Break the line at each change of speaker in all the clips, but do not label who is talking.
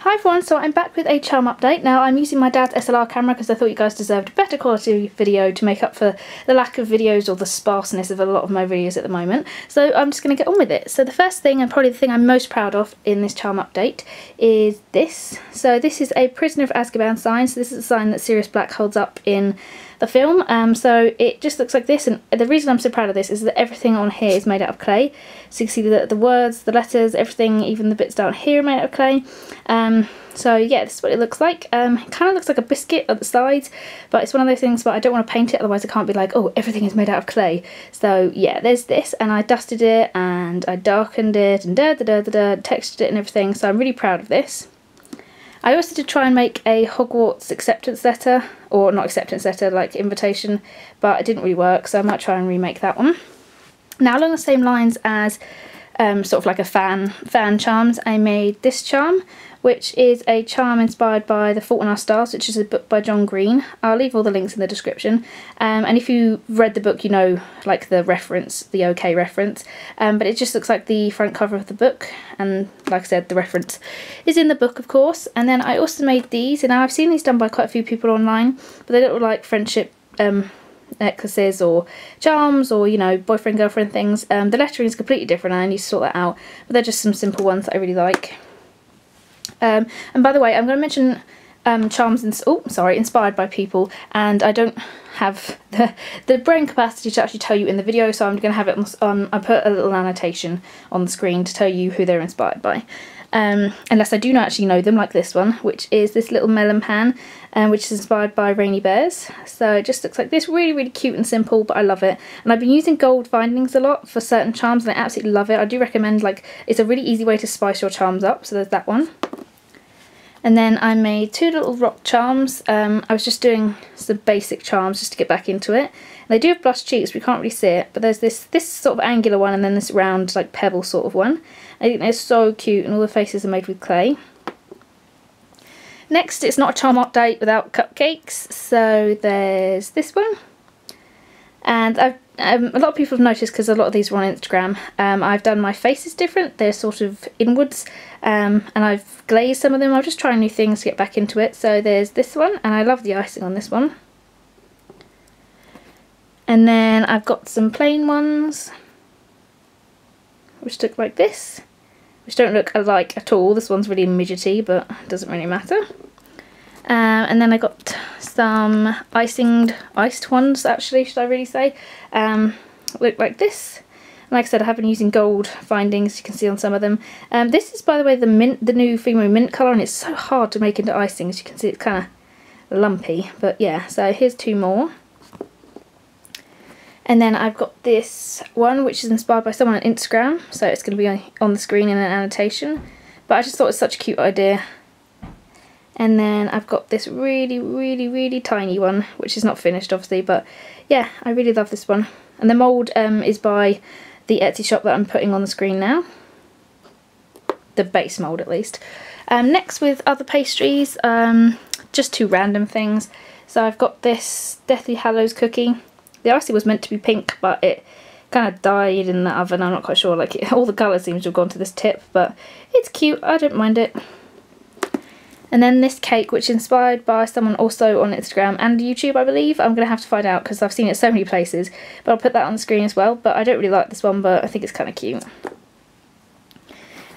Hi everyone, so I'm back with a charm update. Now I'm using my dad's SLR camera because I thought you guys deserved a better quality video to make up for the lack of videos or the sparseness of a lot of my videos at the moment. So I'm just going to get on with it. So the first thing, and probably the thing I'm most proud of in this charm update, is this. So this is a Prisoner of Azkaban sign. So this is a sign that Sirius Black holds up in the film. So it just looks like this, and the reason I'm so proud of this is that everything on here is made out of clay. So you can see that the words, the letters, everything, even the bits down here are made out of clay. So yeah, this is what it looks like. It kind of looks like a biscuit at the sides, but it's one of those things where I don't want to paint it, otherwise I can't be like, oh, everything is made out of clay. So yeah, there's this, and I dusted it and I darkened it and textured it and everything, so I'm really proud of this. I also did try and make a Hogwarts acceptance letter, or not acceptance letter, like invitation, but it didn't really work, so I might try and remake that one. Now along the same lines as sort of like a fan charms, I made this charm, which is a charm inspired by The Fault in Our Stars, which is a book by John Green. I'll leave all the links in the description. And if you read the book, you know, like the reference, the OK reference. But it just looks like the front cover of the book. And like I said, the reference is in the book, of course. And then I also made these. And now I've seen these done by quite a few people online, but they look like friendship necklaces or charms, or, you know, boyfriend girlfriend things. The lettering is completely different, I need to sort that out, but they're just some simple ones that I really like. And by the way, I'm going to mention charms inspired by people, and I don't have the brain capacity to actually tell you in the video, so I'm going to have it on I put a little annotation on the screen to tell you who they're inspired by. Unless I do not actually know them, like this one, which is this little melon pan, which is inspired by Rainy Bears. So it just looks like this, really cute and simple, but I love it. And I've been using gold findings a lot for certain charms, and I absolutely love it. I do recommend, like, it's a really easy way to spice your charms up, so there's that one. And then I made two little rock charms. I was just doing some basic charms just to get back into it. And they do have blush cheeks, we can't really see it, but there's this sort of angular one, and then this round, like, pebble sort of one. I think they're so cute, and all the faces are made with clay. Next, it's not a charm update without cupcakes, so there's this one. And a lot of people have noticed, because a lot of these are on Instagram, I've done my faces different. They're sort of inwards, and I've glazed some of them. I'm just trying new things to get back into it. So there's this one, and I love the icing on this one. And then I've got some plain ones, which look like this, which don't look alike at all. This one's really midgety, but it doesn't really matter. And then I got some iced ones, actually, should I really say, look like this. And like I said, I have been using gold findings, you can see on some of them. This is, by the way, the new Fimo mint colour, and it's so hard to make into icing. As you can see, it's kind of lumpy, but yeah. So here's two more. And then I've got this one, which is inspired by someone on Instagram, so it's going to be on the screen in an annotation. But I just thought it was such a cute idea. And then I've got this really tiny one, which is not finished, obviously, but yeah, I really love this one. And the mould is by the Etsy shop that I'm putting on the screen now. The base mould, at least. Next, with other pastries, just two random things. So I've got this Deathly Hallows cookie. The icing was meant to be pink, but it kind of died in the oven. I'm not quite sure, like, all the colour seems to have gone to this tip, but it's cute, I don't mind it. And then this cake, which is inspired by someone also on Instagram and YouTube, I believe. I'm going to have to find out because I've seen it so many places, but I'll put that on the screen as well. But I don't really like this one, but I think it's kind of cute.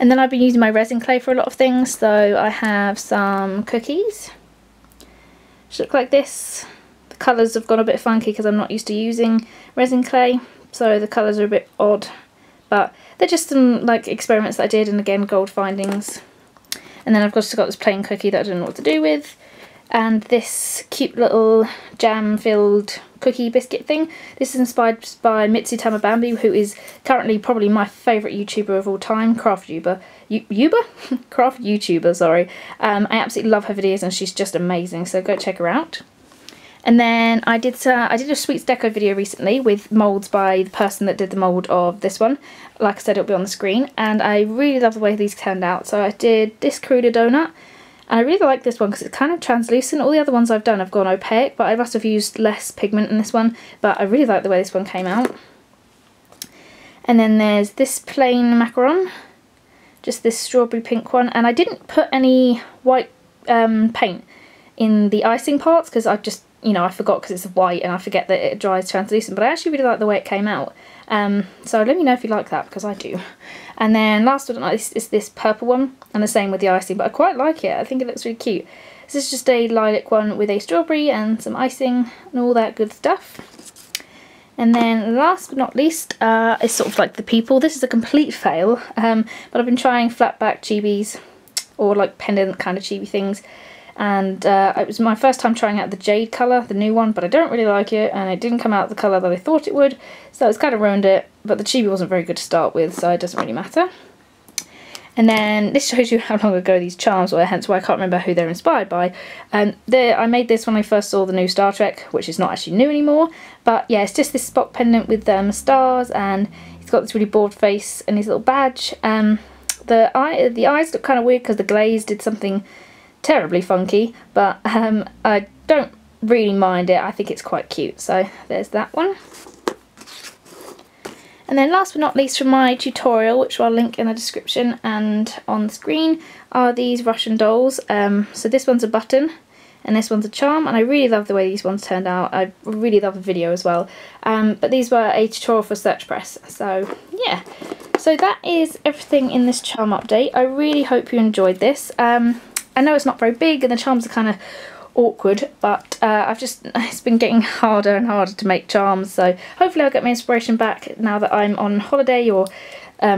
And then I've been using my resin clay for a lot of things, so I have some cookies, which look like this. The colours have gone a bit funky because I'm not used to using resin clay, so the colours are a bit odd, but they're just some, like, experiments that I did, and again, gold findings. And then I've just got this plain cookie that I don't know what to do with, and this cute little jam-filled cookie biscuit thing. This is inspired by Mitsu Tamabambi, who is currently probably my favourite YouTuber of all time, craft YouTuber, sorry. I absolutely love her videos, and she's just amazing, so go check her out. And then I did a sweets deco video recently with moulds by the person that did the mould of this one. Like I said, it'll be on the screen, and I really love the way these turned out. So I did this Cruda donut, and I really like this one because it's kind of translucent. All the other ones I've done have gone opaque, but I must have used less pigment in this one, but I really like the way this one came out. And then there's this plain macaron, just this strawberry pink one, and I didn't put any white paint in the icing parts because I just, you know, I forgot because it's white and I forget that it dries translucent, but I actually really like the way it came out. So let me know if you like that, because I do. And then last but not least is this purple one, and the same with the icing, but I quite like it. I think it looks really cute. This is just a lilac one with a strawberry and some icing and all that good stuff. And then last but not least is sort of like the people. This is a complete fail, but I've been trying flat back chibis, or like pendant kind of chibi things. And it was my first time trying out the jade colour, the new one, but I don't really like it, and it didn't come out the colour that I thought it would, so it's kind of ruined it. But the chibi wasn't very good to start with, so it doesn't really matter. And then this shows you how long ago these charms were, hence why I can't remember who they're inspired by. I made this when I first saw the new Star Trek, which is not actually new anymore, but yeah, it's just this Spock pendant with stars, and he's got this really bored face and his little badge. The eyes look kind of weird because the glaze did something terribly funky, but I don't really mind it. I think it's quite cute, so there's that one. And then last but not least from my tutorial, which I'll link in the description and on the screen, are these Russian dolls. So this one's a button and this one's a charm, and I really love the way these ones turned out. I really love the video as well. But these were a tutorial for Search Press, so yeah. So that is everything in this charm update. I really hope you enjoyed this. I know it's not very big and the charms are kind of awkward, but it's been getting harder and harder to make charms, so hopefully I'll get my inspiration back now that I'm on holiday or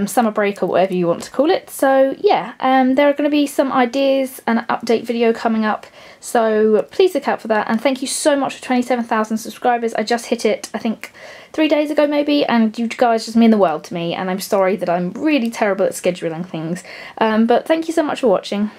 summer break or whatever you want to call it. So yeah, there are going to be some ideas and an update video coming up, so please look out for that. And thank you so much for 27,000 subscribers. I just hit it, I think 3 days ago maybe, and you guys just mean the world to me, and I'm sorry that I'm really terrible at scheduling things, but thank you so much for watching.